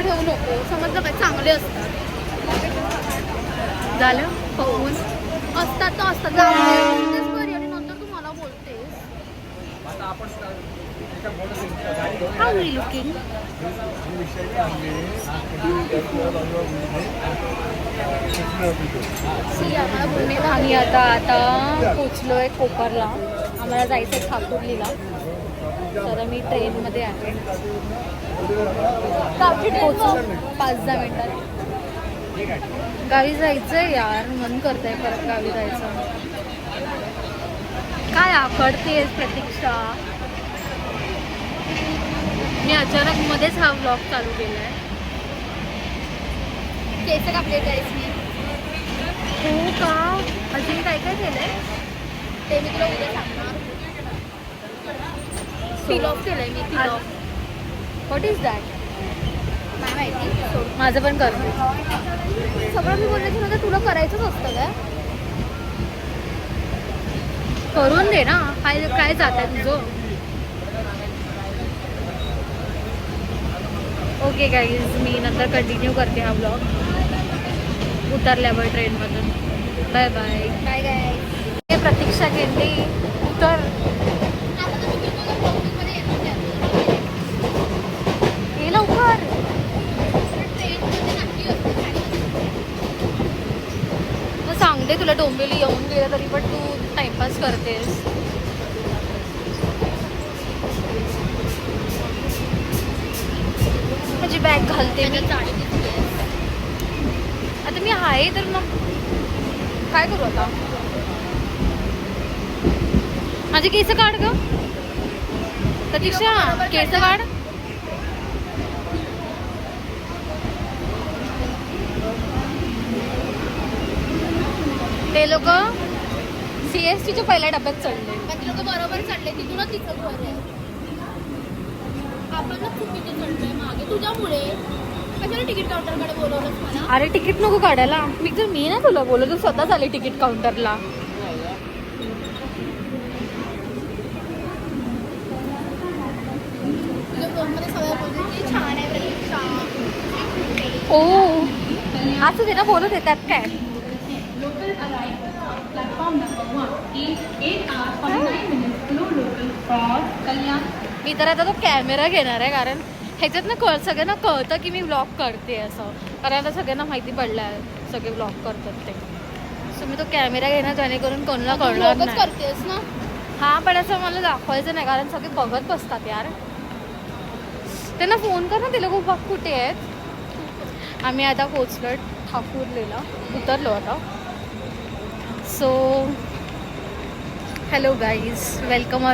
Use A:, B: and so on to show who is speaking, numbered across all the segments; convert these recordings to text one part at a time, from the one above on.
A: नावं ठेवू नको, समजलं काय? चांगले असतात.
B: झालं पाहून
A: असतात तर असतात. जाऊन बरी आणि नंतर तू मला बोलतेस.
B: How you looking?
A: आम्हाला बोलणे
B: आम्ही आता पोचलोय कोपरला. आम्हाला जायचं आहे ठाकुर्लीला. तर मी ट्रेनमध्ये आहे. पोचू 5-10 मिनिटात. गावी जायचंय यार, मन करतंय परत गावी जायचं. काय आकडतेस प्रतीक्षा? मी अचानक मध्येच हा व्लॉग चालू केलाय.
A: केस कापले ड्रेस मी.
B: हो का? अजून काय काय केलंय?
A: ते मी तुला उद्या सांगणार. पील ऑफ केलंय मी. Peel off.
B: What is that?
A: नाही माहिती. सोड.
B: माझं पण कर.
A: सगळं मी बोलण्याची नंतर तुला करायचंच असतं काय?
B: करून दे ना. काय काय जात आहे तुझं? ओके गाईज, मी नंतर कंटिन्यू करते हा ब्लॉग उतरल्यावर ट्रेनमधून. Bye bye.
A: काय काय
B: हे प्रतीक्षा गेली उतर.
A: आता तर मी तुला ब्लॉगिंगमध्ये येणार.
B: हे लवकर.
A: ट्रेनमध्ये नक्की असते.
B: मग सांगते तुला, डोंबिवली येऊन गेलं तरी पण तू टाइमपास करतेस. माझी बॅग घालते मी.
A: साडी दिसते.
B: आता मी आहे तर मग काय करू आता? माझे केस काढ ग प्रतीक्षा, केस काढ. ते लोक CSTच्या पहिल्या डब्यात चढले.
A: पण ती लोक बरोबर चढले. तिथूनच तिचं घर आहे. आपणच चुकीचे चढलोय मागे तुझ्यामुळे. कशाला तिकीट काउंटरकडे बोलवलंच मला?
B: अरे तिकीट नको काढायला. मी ना तुला बोललो, तू स्वतःच आली तिकीट काउंटरला.
A: तुझ्या फोनमध्ये सगळ्या बोलते छान आहे प्रतीक्षा.
B: ओ असं ते ना बोलत येतात काय? मी तर आता तो कॅमेरा घेणार आहे, कारण ह्याच्यात ना सगळ्यांना कळतं की मी व्लॉग करते असं. कारण आता सगळ्यांना माहिती पडलं आहे सगळे व्लॉग करतात ते. सो मी तो कॅमेरा घेणार जेणेकरून कोणाला कळणार नाही.
A: करतेस ना?
B: हा, पण असं मला दाखवायचं नाही कारण सगळे बघत बसतात यार. त्यांना फोन कर ना, ते लोक बघ कुठे आहेत. आम्ही आता पोचलो ठाकुर्लीला, उतरलो आता. So hello guys, welcome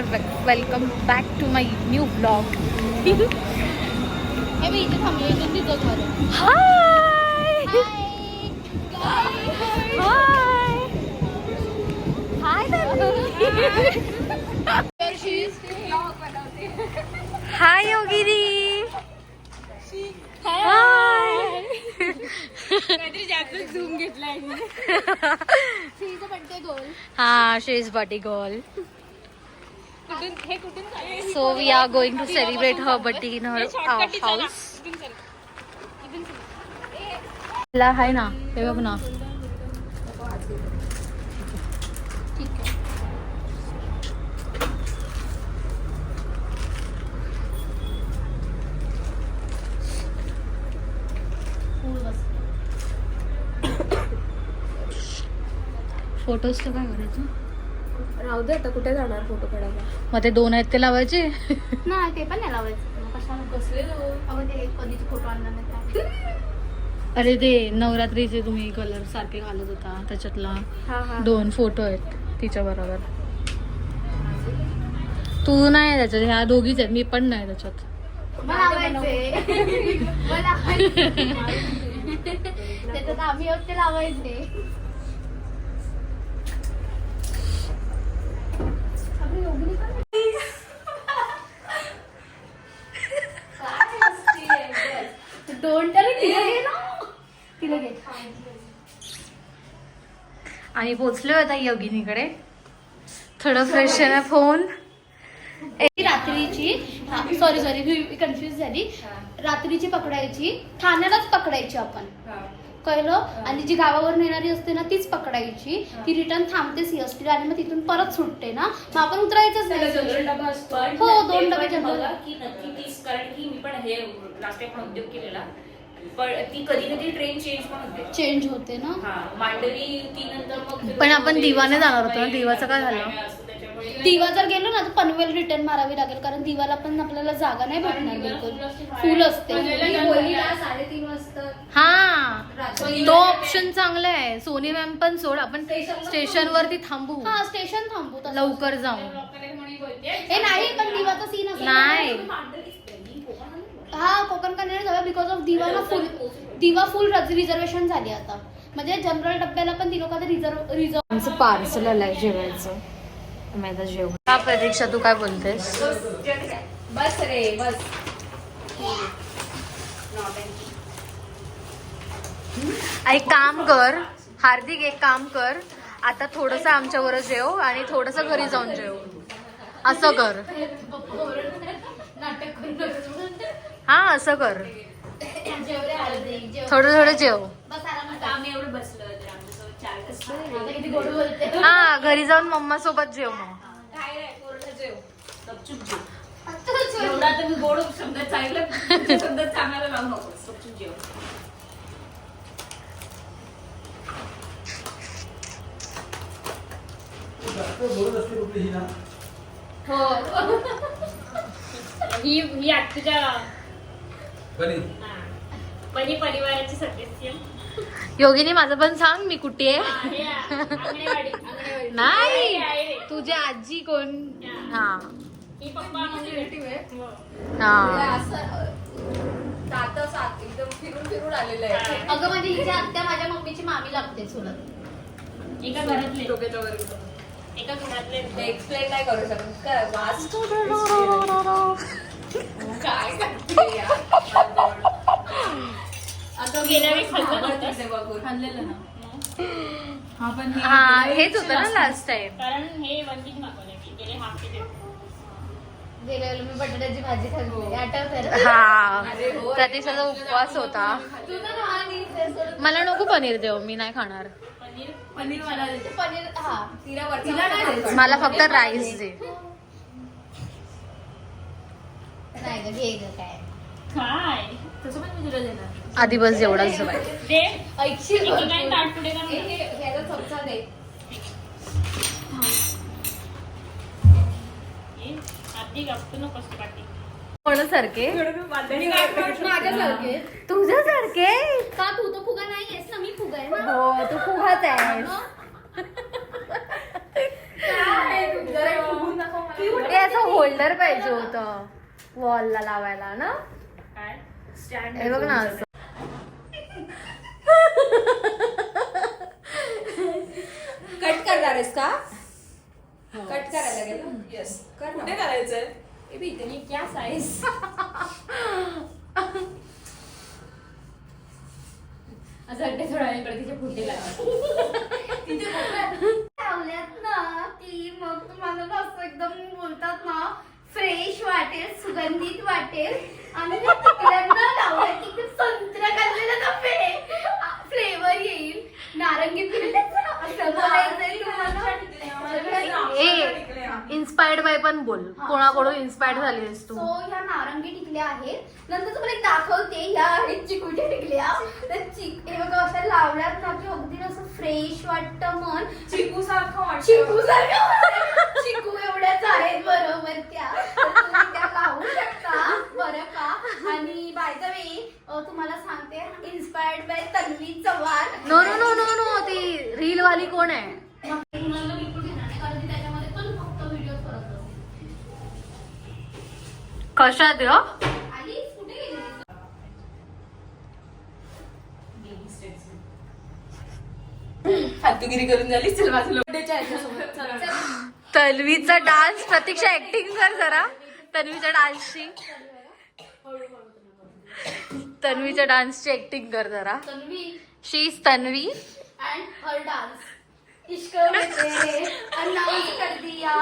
B: back to my new blog.
A: हे मी इथे थांबले. इथून तिचं घर आहे.
B: Hi hi hi Yogini. Hi.
A: Zoom घेतलाय. Birthday girl.
B: हा, she is birthday girl. So we are going to celebrate her birthday in her house. ला आहे ना, हे बघ ना. फोटोज तर काय करायचं?
A: राहू दे आता, कुठे जाणार फोटो काढायला?
B: मग ते 2 आहेत ते लावायचे.
A: नाही, ते पण नाही लावायचं. कशाला कसले ते कधीचे फोटो आणला नाही.
B: अरे ते नवरात्रीचे तुम्ही कलर सारखे घालत होता, त्याच्यातला 2 फोटो आहेत तिच्या बरोबर. तू नाही त्याच्यात, ह्या दोघीच आहेत. मी पण नाही त्याच्यात.
A: त्याच्यात आम्ही होते लावायचे.
B: आम्ही पोचलो आता योगिनीकडे. थोडं फ्रेश अप होऊन
A: रात्रीची सॉरी कन्फ्युज झाली. रात्रीची पकडायची, ठाण्यालाच पकडायची आपण, कळलं. आणि जी गावावर येणारी असते ना तीच पकडायची. ती रिटर्न थांबते सीएसटी आणि मग तिथून परत सुटते ना, मग आपण उतरायचंच नाही. हो 2 डबे जनरल.
C: की नक्की तीच, कारण की मी पण हे लास्ट टाइम पण उद्योग केलेला, पण ती कधी कधी ट्रेन
A: चेंज होते ना.
C: मांडवी ती नंतर मग
B: पण आपण दिवाने जाणार होतो ना, दिवाचं काय झालं?
A: दिवा जर गेलो ना तर पनवेल रिटर्न मारावी लागेल, कारण दिवाला पण आपल्याला जागा नाही भेटणार बिलकुल, फुल असते.
D: 3:30 वाजता.
B: हा तो ऑप्शन चांगला आहे. सोनी मॅम पण सोड, आपण स्टेशन वरती थांबू,
A: हा स्टेशन थांबू तसं.
B: लवकर जाऊ.
A: हे नाही पण दिवाचा सीन असेल
B: नाही
A: हा कोकण कन्या जाऊया बिकॉज ऑफ दिवा फुल रिझर्वेशन झाली आता. म्हणजे जनरल डब्याला पण ती लोक आता रिझर्व
B: आमचं पार्सल आलंय जेवायचं. मी आता जेवण. हा प्रतीक्षा तू काय बोलतेस?
D: बस रे बस.
B: एक काम कर हार्दिक, एक काम कर, आता थोडस आमच्यावर जेव आणि थोडस घरी जाऊन जेव, असं कर. हा असं कर, थोडं थोडं जेव.
C: आम्ही एवढं बसलो तर आमच्यासोबत 4 तास.
B: हा घरी जाऊन मम्मा सोबत जेव मग.
C: काय रे कोरडं जेव, गपचूप जेव. एवढा तर मी गोड शब्दात सांगितलं, शब्दात सांगायला लावू नको, गपचूप जेव. हो ही आत्तूच्या परिवाराची सदस्य.
B: योगिनी माझं पण सांग, मी कुठे आहे?
C: अंगणवाडी.
B: नाही तुझी आजी कोण? हा
C: ही पप्पा म्हणजे
B: हा
D: सात एकदम फिरून आलेलं आहे.
A: अगं म्हणजे हिच्या आत्या माझ्या मम्मीची मामी लागते चुलत.
C: एका घरातले
D: एका घरातले एक्सप्लेन नाही करू शकत का वास. काय करते यार.
C: आता गेल्या वेळी
D: खाल्लेलं ना.
B: हा हेच होतं ना लास्ट टाइम.
C: कारण हे वंदिक मागवले मी गेले हाफ किलो.
A: गेल्या वेळेला मी बटाट्याची भाजी खाल्ली, आठवतंय?
B: हा
D: अरे हो.
B: प्रतीक्षाचा उपवास होता. मला नको पनीर देव, मी नाही खाणार.
D: पनीर मला
A: पनीर हा
D: तिला नाही.
B: मला फक्त राईस दे.
A: नाही ग घे ग काय.
C: काय
D: तसं पण मी तुला देणार.
B: आधी बस जेवढाच पाहिजे.
C: दे
A: ऐकशील
C: किती काय ताट पुढे कर.
D: ह्याचा चमचा दे.
C: आधी गप्प नको कष्ट काढते.
B: कोणासारखे?
D: माझ्यासारखे.
B: तुझ्यासारखे?
A: का तू तर फुगा नाही आहेस ना, मी फुगा आहे ना.
B: हो तू फुगाच आहेस. ते असं होल्डर पाहिजे होतं वॉलला लावायला ना.
C: काय स्टँड
B: हे बघ ना असं.
D: कट करणार आहेस का? कट करायला गेलं. येस कर. कुठे करायचंय?
C: इतनी क्या साइज. असं वाटतं थोडा वेळ इकडे तिचे फुटे
A: लावल्यात ना की मग तुम्हाला असं एकदम बोलतात ना फ्रेश वाटेल, सुगंधित वाटेल. आणि त्या टिकल्यांना लावल्या की ते संत्रा खाल्लेला फ्लेवर येईल, नारंगी पिल्ल्याचा असं बोलायचं तुम्हाला.
B: इन्स्पायर्ड बाय पण बोल, कोणाकडून इन्स्पायर्ड झाली आहेस तू?
A: सो ह्या नारंगी टिकल्या आहेत. नंतर तुम्हाला एक दाखवते, ह्या आहेत चिकूच्या टिकल्या. तर हे बघा अशा लावल्यात ना की अगदी असं फ्रेश वाटतं मन.
D: चिकू सारखं
A: चिकू सारखं चिकू एवढ्याच आहेत बरोबर त्या. तर तुम्ही त्या लावू शकता बरं का. आणि बाय द वे तुम्हाला सांगते, inspired by Tanvi Chavan.
B: No no no no no, ती रील वाली कोण आहे?
A: तुम्हाला बिलकुल घेणार नाही, कारण ती त्याच्यामध्ये पण फक्त व्हिडिओ करत असते.
B: कशात ग?
A: आणि कुठे गेली
D: फालतूगिरी करून झाली. चल माझं लोकडेच्या ह्याच्यासोबत चला.
B: तन्वीचा डान्स. प्रतीक्षा ऍक्टिंग कर जरा तन्वीच्या डान्सची. तन्वीच्या डान्सची ऍक्टिंग कर जरा.
A: Tanvi
B: she is Tanvi
A: and her dance. इश्क में तेरे अन्नाज कर दिया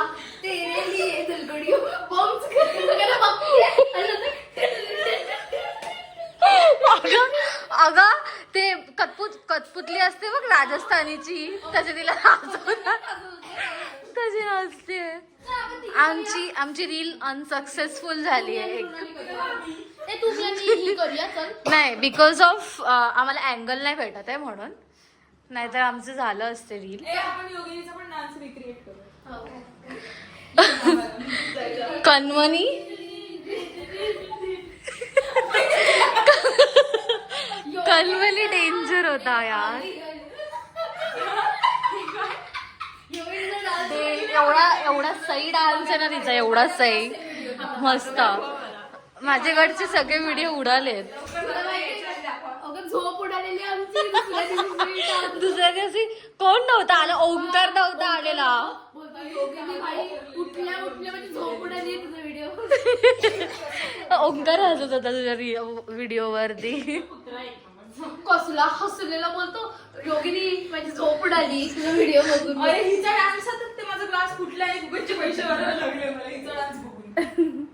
A: तेरे लिए दिलगड़ियों बॉम्ब्स करके सगळ्यांना बघते
B: अगं ते कटपुतली असते बघ राजस्थानीची तसे तिला नाचवतात तशी नाचते. आमची रील अनसक्सेसफुल झाली आहे
A: ते तुम्ही आणि करूया चल.
B: नाही बिकॉज ऑफ आम्हाला अँगल नाही भेटत आहे म्हणून, नाहीतर आमचं झालं असते रील.
D: आपण योगिनीचा पण डान्स रिक्रिएट करू.
B: कणमणी कणमणी डेंजर होता यार. एवढा सही डान्स आहे ना तिचा, एवढा सही मस्त. माझ्याकडचे सगळे व्हिडिओ उडालेत.
A: अगं झोप उडालेली आमची
B: दुसऱ्या दिवशी कोण नव्हता आला, ओंकार नव्हता आलेला.
A: योगिनी बाई उठल्या म्हणजे झोप उडाली तुझा व्हिडिओ.
B: ओंकार हसत होता तुझ्या व्हिडिओ वरती.
A: कसला हसलेला बोलतो योगिनी माझी झोप उडाली तुझा व्हिडिओ बघून.
D: अरे हिचा डान्सातच ते माझा ग्लास फुटला आहे, गुगलचे पैसे भरायला लागले मला हिचा डान्स बघून.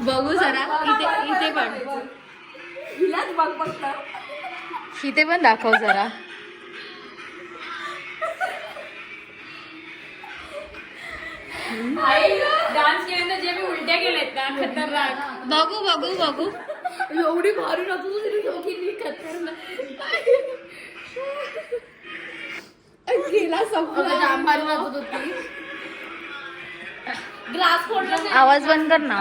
B: बघू जरा इथे पण
D: हिलाच बघ बघता.
B: इथे पण दाखव जरा.
C: डान्स केल्यानंतर जे मी उलट्या केल्यात ना खतरनाक.
B: बघू
A: एवढी भारी नव्हतं तुझी योगिनी खतरनाक गेला संपला. जाम भारी नाचत होती. ग्लास फोडला नाही.
B: आवाज बंद कर ना,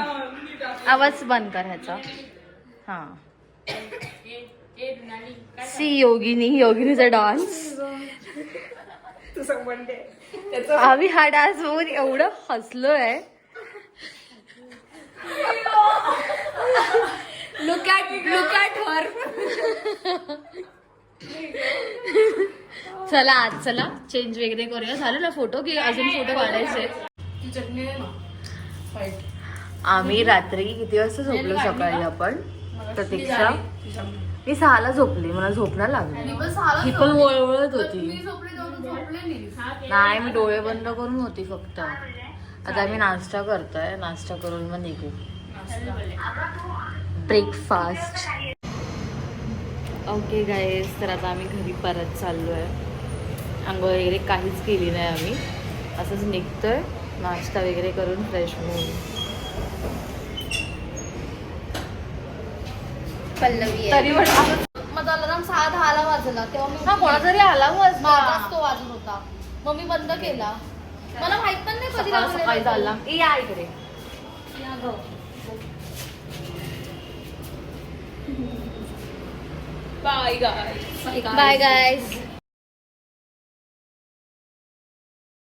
B: आवाज बंद कर ह्याचा. हा सी योगिनीचा डान्स.
D: तुझं म्हणते
B: आम्ही हा डान्स बघून एवढं हसलोय.
A: Look at her.
B: चला चेंज वगैरे करूया. झालं ना फोटो की अजून फोटो काढायचे? आम्ही रात्री किती वाजता झोपलो सकाळी आपण? प्रतीक्षा मी 6ला झोपली, मला झोप नाही लागली. ही पण वळवळत होती. नाही मी डोळे बंद करून होती फक्त. आता आम्ही नाश्ता करतोय, नाश्ता करून मग निघू. ब्रेकफास्ट. ओके गाईज, तर आता आम्ही घरी परत चाललोय. आंघोळ वगैरे काहीच केली नाही आम्ही, असंच निघतोय. नाश्ता वगैरे करून फ्रेश होऊन.
A: पल्लवी
B: तरी पण
A: माझा अलार्म 6:10 वाजला तेव्हा मी
B: हा कोणातरी आला
A: माझाच तो वाजत होता, मग मी बंद केला. मला माहित पण नाही कधी
B: सकाळी झाला. या इकडे.
D: Bye guy.
A: Bye guys.